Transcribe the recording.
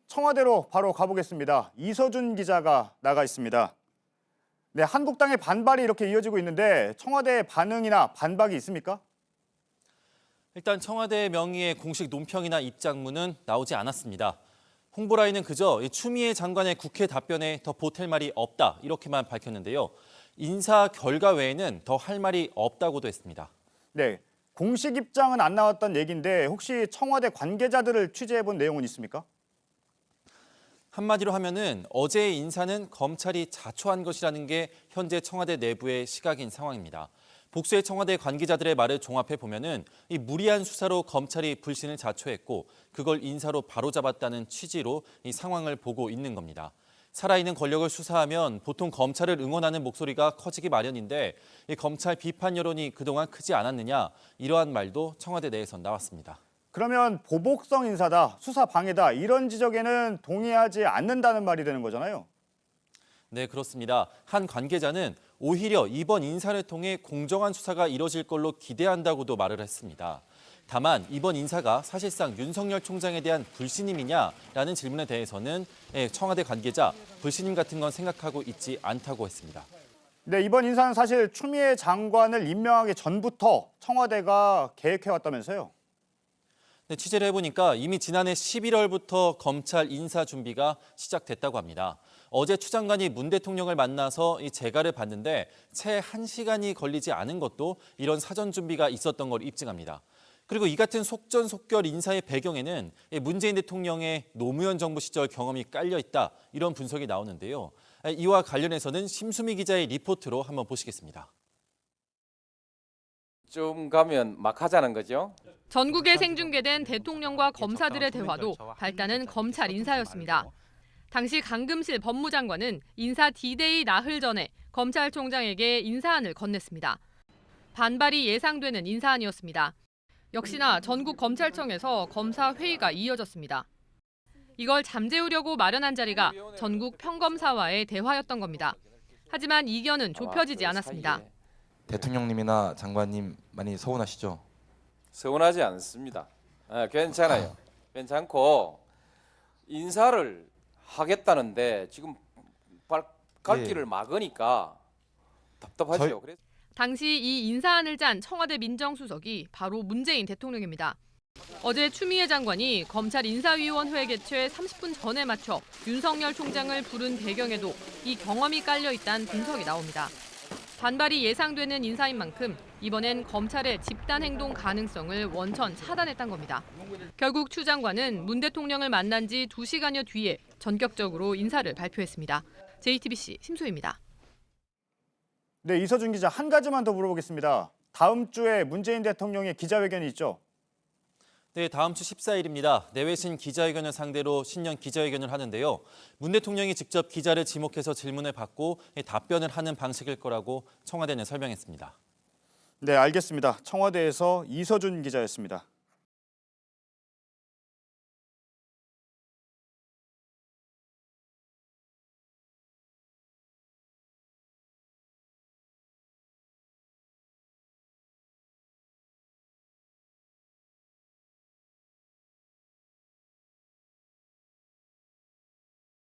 청와대로 바로 가보겠습니다. 이서준 기자가 나가 있습니다. 네, 한국당의 반발이 이렇게 이어지고 있는데 청와대의 반응이나 반박이 있습니까? 일단 청와대 명의의 공식 논평이나 입장문은 나오지 않았습니다. 홍보라인은 그저 추미애 장관의 국회 답변에 더 보탤 말이 없다 이렇게만 밝혔는데요. 인사 결과 외에는 더 할 말이 없다고도 했습니다. 네, 공식 입장은 안 나왔던 얘기인데 혹시 청와대 관계자들을 취재해본 내용은 있습니까? 한마디로 하면은 어제의 인사는 검찰이 자초한 것이라는 게 현재 청와대 내부의 시각인 상황입니다. 복수의 청와대 관계자들의 말을 종합해 보면은 이 무리한 수사로 검찰이 불신을 자초했고 그걸 인사로 바로잡았다는 취지로 이 상황을 보고 있는 겁니다. 살아있는 권력을 수사하면 보통 검찰을 응원하는 목소리가 커지기 마련인데 이 검찰 비판 여론이 그동안 크지 않았느냐 이러한 말도 청와대 내에서 나왔습니다. 그러면 보복성 인사다, 수사 방해다 이런 지적에는 동의하지 않는다는 말이 되는 거잖아요. 네, 그렇습니다. 한 관계자는 오히려 이번 인사를 통해 공정한 수사가 이뤄질 걸로 기대한다고도 말을 했습니다. 다만 이번 인사가 사실상 윤석열 총장에 대한 불신임이냐라는 질문에 대해서는 청와대 관계자 불신임 같은 건 생각하고 있지 않다고 했습니다. 네, 이번 인사는 사실 추미애 장관을 임명하기 전부터 청와대가 계획해왔다면서요? 네, 취재를 해보니까 이미 지난해 11월부터 검찰 인사 준비가 시작됐다고 합니다. 어제 추 장관이 문 대통령을 만나서 이 재가를 받는데 채 1시간이 걸리지 않은 것도 이런 사전 준비가 있었던 걸 입증합니다. 그리고 이 같은 속전속결 인사의 배경에는 문재인 대통령의 노무현 정부 시절 경험이 깔려 있다 이런 분석이 나오는데요. 이와 관련해서는 심수미 기자의 리포트로 한번 보시겠습니다. 좀 가면 막 하자는 거죠. 전국에 생중계된 대통령과 검사들의 대화도 발단은 검찰 인사였습니다. 당시 강금실 법무장관은 인사 D-Day 나흘 전에 검찰총장에게 인사안을 건넸습니다. 반발이 예상되는 인사안이었습니다. 역시나 전국 검찰청에서 검사 회의가 이어졌습니다. 이걸 잠재우려고 마련한 자리가 전국 평검사와의 대화였던 겁니다. 하지만 이견은 좁혀지지 않았습니다. 대통령님이나 장관님 많이 서운하시죠? 서운하지 않습니다. 괜찮아요. 괜찮고 인사를 하겠다는데 지금 갈 길을 막으니까 답답하죠. 당시 이 인사안을 짠 청와대 민정수석이 바로 문재인 대통령입니다. 어제 추미애 장관이 검찰 인사위원회 개최 30분 전에 맞춰 윤석열 총장을 부른 배경에도 이 경험이 깔려 있다는 분석이 나옵니다. 반발이 예상되는 인사인 만큼 이번엔 검찰의 집단 행동 가능성을 원천 차단했다는 겁니다. 결국 추 장관은 문 대통령을 만난 지 2시간여 뒤에 전격적으로 인사를 발표했습니다. JTBC 심소희입니다. 네, 이서준 기자 한 가지만 더 물어보겠습니다. 다음 주에 문재인 대통령의 기자회견이 있죠? 네, 다음 주 14일입니다. 내외신 기자회견을 상대로 신년 기자회견을 하는데요. 문 대통령이 직접 기자를 지목해서 질문을 받고 답변을 하는 방식일 거라고 청와대는 설명했습니다. 네, 알겠습니다. 청와대에서 이서준 기자였습니다.